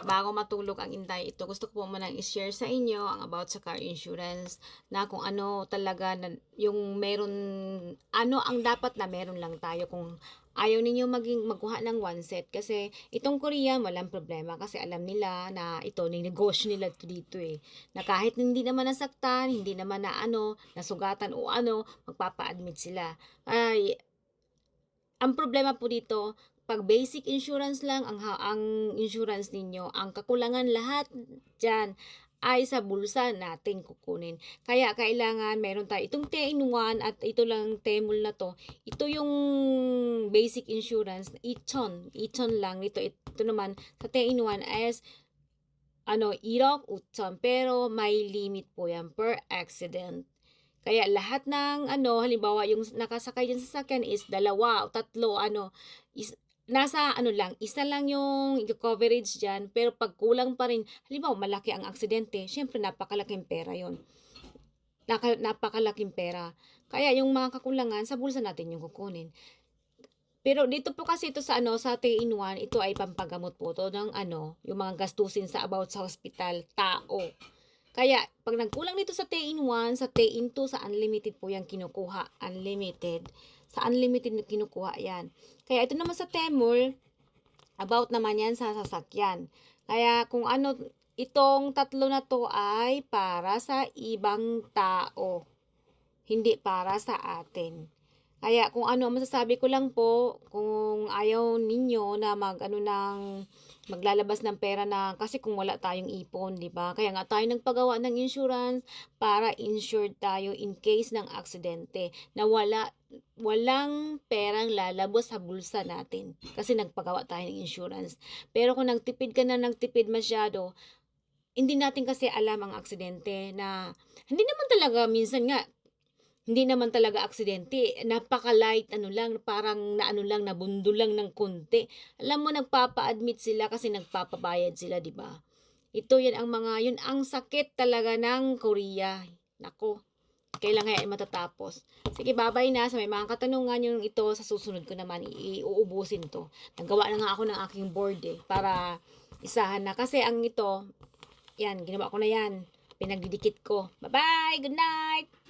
bago matulog ang Inday, ito gusto ko po munang i-share sa inyo ang about sa car insurance na kung ano talaga na, yung meron, ano ang dapat na meron lang tayo kung ayaw ninyo magkuha ng one set. Kasi itong Korean, walang problema kasi alam nila na ito, negosyo nila dito eh. Na kahit hindi naman nasaktan, hindi naman na ano, nasugatan o ano, magpapa-admit sila. Ay, ang problema po dito, pag basic insurance lang ang insurance ninyo, ang kakulangan lahat diyan ay sa bulsa natin kukunin. Kaya kailangan meron tayo itong 3-in-1 at ito lang Temul na to. Ito yung basic insurance, Ichon lang nito. Ito naman sa 3-in-1 is ano, 1억 5천 pero may limit po yan per accident. Kaya lahat ng ano, halimbawa yung nakasakay dyan sa sasakyan is 2 o 3, ano, nasa ano lang, isa lang yung coverage dyan, pero pag kulang pa rin, halimbawa malaki ang aksidente, syempre napakalaking pera yon, napakalaking pera. Kaya yung mga kakulangan, sa bulsa natin yung kukunin. Pero dito po kasi ito sa ano, sa 3-in-1, ito ay pampagamot po to ng ano, yung mga gastusin sa about sa hospital, tao. Kaya, pag nagkulang dito sa T-in-1, sa T-in-2, sa unlimited po yan kinukuha. Unlimited. Sa unlimited na kinukuha yan. Kaya ito naman sa Temul, about naman yan sa sasakyan. Kaya kung ano, itong tatlo na to ay para sa ibang tao. Hindi para sa atin. Kaya kung ano, masasabi ko lang po, kung ayaw ninyo na maglalabas ng pera na, kasi kung wala tayong ipon, di ba? Kaya nga tayo nagpagawa ng insurance para insured tayo in case ng aksidente na walang perang lalabas sa bulsa natin kasi nagpagawa tayo ng insurance. Pero kung nagtipid ka na nagtipid masyado, hindi natin kasi alam ang aksidente na hindi naman talaga minsan nga hindi naman talaga aksidente. Napaka-light, ano lang, parang naano lang, nabundo lang ng konti. Alam mo, nagpapa-admit sila kasi nagpapabayad sila, di ba? Ito yan ang mga, yun ang sakit talaga ng Korea. Nako, kailan kaya matatapos? Sige, babay na. Sa may mga katanungan yung ito, sa susunod ko naman, iuubusin to. Nagawa na nga ako ng aking board eh, para isahan na. Kasi ang ito, yan, ginawa ko na yan. Pinagdidikit ko. Bye-bye! Good night!